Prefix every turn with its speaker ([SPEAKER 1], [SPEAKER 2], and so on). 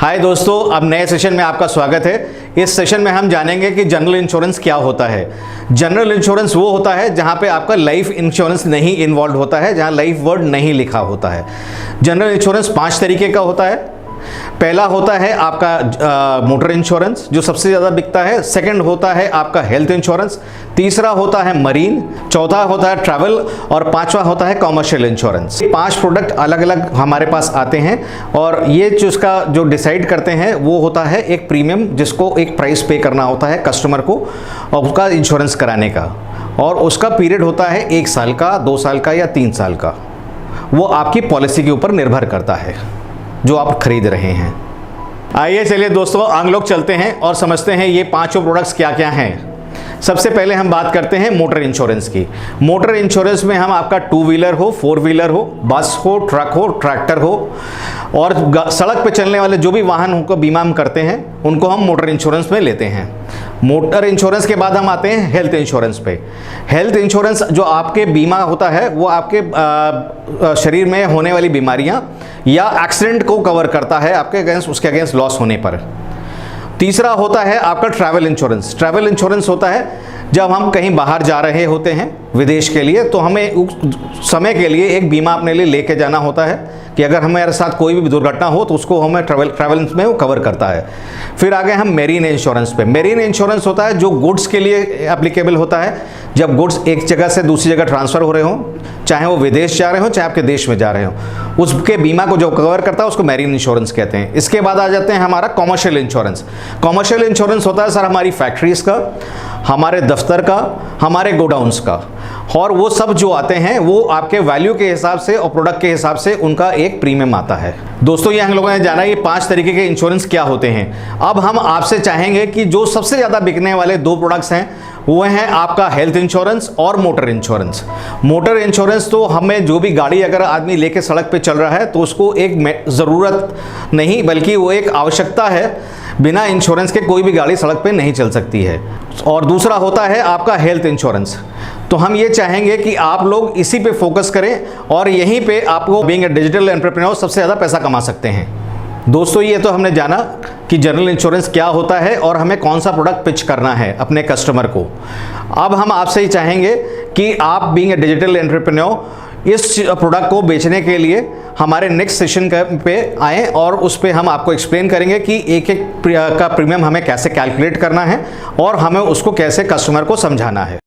[SPEAKER 1] हाय दोस्तों, अब नए सेशन में आपका स्वागत है। इस सेशन में हम जानेंगे कि जनरल इंश्योरेंस क्या होता है। जनरल इंश्योरेंस वो होता है जहां पे आपका लाइफ इंश्योरेंस नहीं इन्वॉल्व होता है, जहां लाइफ वर्ड नहीं लिखा होता है। जनरल इंश्योरेंस 5 तरीके का होता है। पहला होता है आपका मोटर इंश्योरेंस, जो सबसे ज़्यादा बिकता है। सेकंड होता है आपका हेल्थ इंश्योरेंस। तीसरा होता है मरीन। चौथा होता है ट्रैवल। और पांचवा होता है कॉमर्शियल इंश्योरेंस। 5 प्रोडक्ट अलग अलग हमारे पास आते हैं और ये जिसका जो डिसाइड करते हैं वो होता है एक प्रीमियम, जिसको एक प्राइस पे करना होता है कस्टमर को और उसका इंश्योरेंस कराने का। और उसका पीरियड होता है 1 साल का, 2 साल का या 3 साल का। वो आपकी पॉलिसी के ऊपर निर्भर करता है जो आप खरीद रहे हैं। आइए चलिए दोस्तों, हम लोग चलते हैं और समझते हैं ये 5 प्रोडक्ट्स क्या क्या हैं। सबसे पहले हम बात करते हैं मोटर इंश्योरेंस की। मोटर इंश्योरेंस में हम आपका 2 व्हीलर हो, 4 व्हीलर हो, बस हो, ट्रक हो, ट्रैक्टर हो और सड़क पे चलने वाले जो भी वाहन को बीमा हम करते हैं उनको हम मोटर इंश्योरेंस में लेते हैं। मोटर इंश्योरेंस के बाद हम आते हैं हेल्थ इंश्योरेंस पे। हेल्थ इंश्योरेंस जो आपके बीमा होता है वो आपके शरीर में होने वाली बीमारियां या एक्सीडेंट को कवर करता है आपके अगेंस्ट, उसके अगेंस्ट लॉस होने पर। तीसरा होता है आपका ट्रैवल इंश्योरेंस। ट्रैवल इंश्योरेंस होता है जब हम कहीं बाहर जा रहे होते हैं विदेश के लिए, तो हमें उस समय के लिए एक बीमा अपने लिए लेके जाना होता है कि अगर हमारे साथ कोई भी दुर्घटना हो तो उसको हमें ट्रैवल में वो कवर करता है। फिर आगे हम मेरीन इंश्योरेंस पे। मेरीन इंश्योरेंस होता है जो गुड्स के लिए एप्लीकेबल होता है। जब गुड्स एक जगह से दूसरी जगह ट्रांसफ़र हो रहे हों, चाहे वो विदेश जा रहे हो चाहे आपके देश में जा रहे हो, उसके बीमा को जो कवर करता है उसको मेरीन इंश्योरेंस कहते हैं। इसके बाद आ जाते हैं हमारा कॉमर्शियल इंश्योरेंस। कॉमर्शियल इंश्योरेंस होता है सर हमारी फैक्ट्रीज़ का, हमारे दफ्तर का, हमारे गोडाउन्स का, और वो सब जो आते हैं वो आपके वैल्यू के हिसाब से और प्रोडक्ट के हिसाब से उनका एक प्रीमियम आता है। दोस्तों ये हम लोगों ने जाना ये 5 तरीके के इंश्योरेंस क्या होते हैं। अब हम आपसे चाहेंगे कि जो सबसे ज़्यादा बिकने वाले 2 प्रोडक्ट्स हैं वो हैं आपका हेल्थ इंश्योरेंस और मोटर इंश्योरेंस। मोटर इंश्योरेंस तो हमें जो भी गाड़ी अगर आदमी लेके सड़क पे चल रहा है तो उसको एक ज़रूरत नहीं बल्कि वो एक आवश्यकता है। बिना इंश्योरेंस के कोई भी गाड़ी सड़क पे नहीं चल सकती है। और दूसरा होता है आपका हेल्थ इंश्योरेंस। तो हम ये चाहेंगे कि आप लोग इसी पे फोकस करें और यहीं पे आपको बीइंग ए डिजिटल एंटरप्रेन्योर सबसे ज़्यादा पैसा कमा सकते हैं। दोस्तों ये तो हमने जाना कि जनरल इंश्योरेंस क्या होता है और हमें कौन सा प्रोडक्ट पिच करना है अपने कस्टमर को। अब हम आपसे ही चाहेंगे कि आप बीइंग ए डिजिटल एंटरप्रेन्योर इस प्रोडक्ट को बेचने के लिए हमारे नेक्स्ट सेशन पे आएँ और उस पर हम आपको एक्सप्लेन करेंगे कि एक एक का प्रीमियम हमें कैसे कैलकुलेट करना है और हमें उसको कैसे कस्टमर को समझाना है।